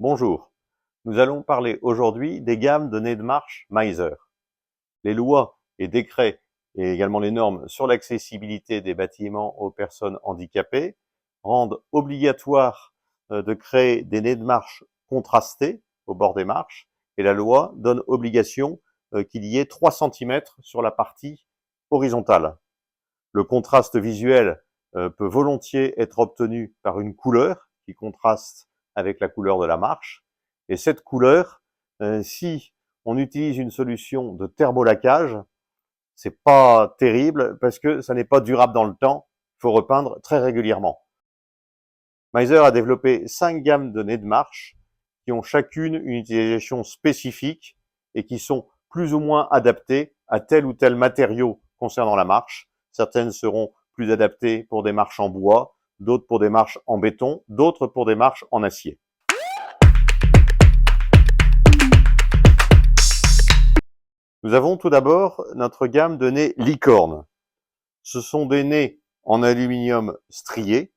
Bonjour, nous allons parler aujourd'hui des gammes de nez de marche Meiser. Les lois et décrets et également les normes sur l'accessibilité des bâtiments aux personnes handicapées rendent obligatoire de créer des nez de marche contrastés au bord des marches et la loi donne obligation qu'il y ait 3 cm sur la partie horizontale. Le contraste visuel peut volontiers être obtenu par une couleur qui contraste avec la couleur de la marche. Et cette couleur, si on utilise une solution de thermolaquage, c'est pas terrible parce que ça n'est pas durable dans le temps. Il faut repeindre très régulièrement. Meiser a développé 5 gammes de nez de marche qui ont chacune une utilisation spécifique et qui sont plus ou moins adaptées à tel ou tel matériau concernant la marche. Certaines seront plus adaptées pour des marches en bois, d'autres pour des marches en béton, d'autres pour des marches en acier. Nous avons tout d'abord notre gamme de nez licorne. Ce sont des nez en aluminium strié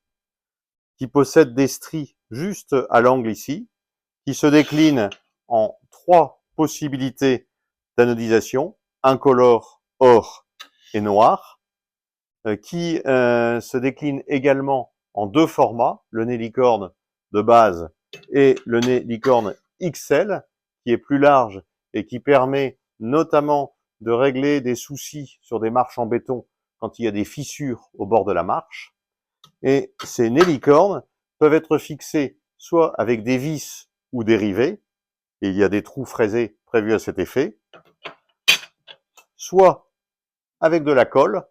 qui possèdent des stries juste à l'angle ici, qui se déclinent en 3 possibilités d'anodisation, incolore, or et noir, qui se déclinent également en 2 formats, le nez licorne de base et le nez licorne XL, qui est plus large et qui permet notamment de régler des soucis sur des marches en béton quand il y a des fissures au bord de la marche. Et ces nez licornes peuvent être fixés soit avec des vis ou des rivets, et il y a des trous fraisés prévus à cet effet, soit avec de la colle,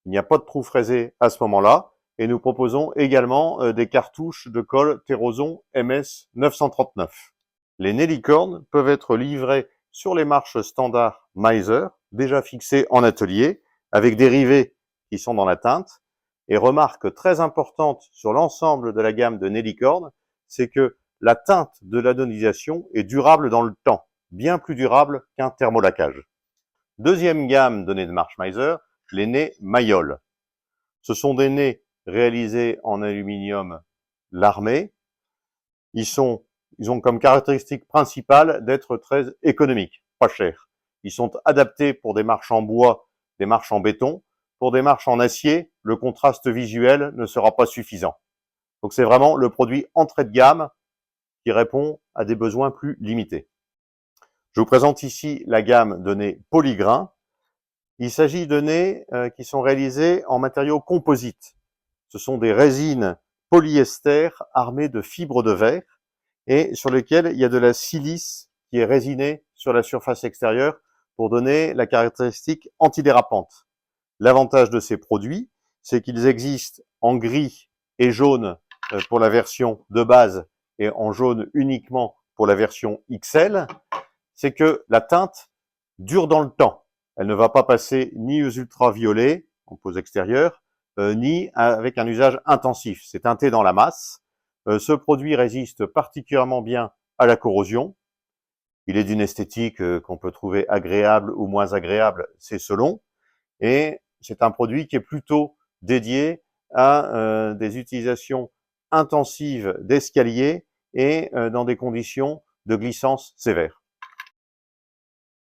il n'y a pas de trou fraisé à ce moment-là, et nous proposons également des cartouches de colle Terroson MS 939. Les nez licornes peuvent être livrés sur les marches standards Meiser, déjà fixées en atelier, avec des rivets qui sont dans la teinte. Et remarque très importante sur l'ensemble de la gamme de nez licorne, c'est que la teinte de l'adonisation est durable dans le temps, bien plus durable qu'un thermolaquage. Deuxième gamme de nez de marche Meiser, les nez Mayol. Ce sont des nez réalisés en aluminium larmé. Ils ont comme caractéristique principale d'être très économiques, pas chers. Ils sont adaptés pour des marches en bois, des marches en béton. Pour des marches en acier, le contraste visuel ne sera pas suffisant. Donc c'est vraiment le produit entrée de gamme qui répond à des besoins plus limités. Je vous présente ici la gamme de nez Polygrain. Il s'agit de nez qui sont réalisés en matériaux composites. Ce sont des résines polyester armées de fibres de verre et sur lesquelles il y a de la silice qui est résinée sur la surface extérieure pour donner la caractéristique antidérapante. L'avantage de ces produits, c'est qu'ils existent en gris et jaune pour la version de base et en jaune uniquement pour la version XL. C'est que la teinte dure dans le temps. Elle ne va pas passer ni aux ultraviolets en pose extérieure, ni avec un usage intensif. C'est teinté dans la masse. Ce produit résiste particulièrement bien à la corrosion. Il est d'une esthétique qu'on peut trouver agréable ou moins agréable, c'est selon. Et c'est un produit qui est plutôt dédié à des utilisations intensives d'escalier et dans des conditions de glissance sévères.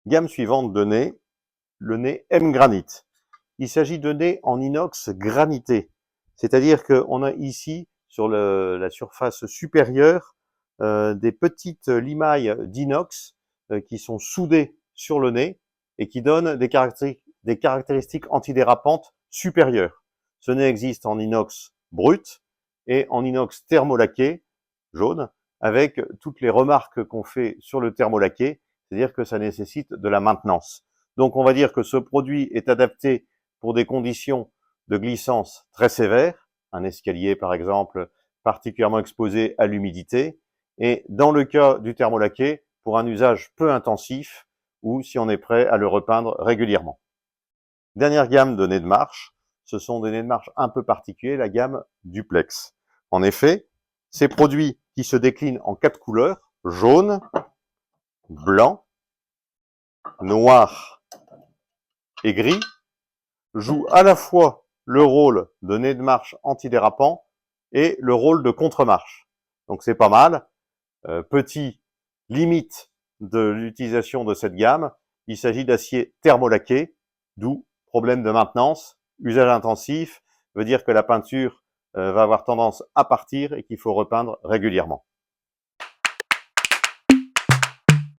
Gamme suivante de nez, le nez M-Granite. Il s'agit de nez en inox granité, c'est-à-dire qu'on a ici sur la surface supérieure des petites limailles d'inox qui sont soudées sur le nez et qui donnent des caractéristiques antidérapantes supérieures. Ce nez existe en inox brut et en inox thermolaqué, jaune, avec toutes les remarques qu'on fait sur le thermolaqué, c'est-à-dire que ça nécessite de la maintenance. Donc on va dire que ce produit est adapté pour des conditions de glissance très sévères, un escalier par exemple particulièrement exposé à l'humidité, et dans le cas du thermolaqué, pour un usage peu intensif ou si on est prêt à le repeindre régulièrement. Dernière gamme de nez de marche, ce sont des nez de marche un peu particuliers, la gamme Duplex. En effet, ces produits qui se déclinent en 4 couleurs, jaune, blanc, noir et gris, jouent à la fois le rôle de nez de marche antidérapant et le rôle de contre-marche. Donc c'est pas mal. Petit limite de l'utilisation de cette gamme, il s'agit d'acier thermolaqué, d'où problème de maintenance, usage intensif, veut dire que la peinture va avoir tendance à partir et qu'il faut repeindre régulièrement.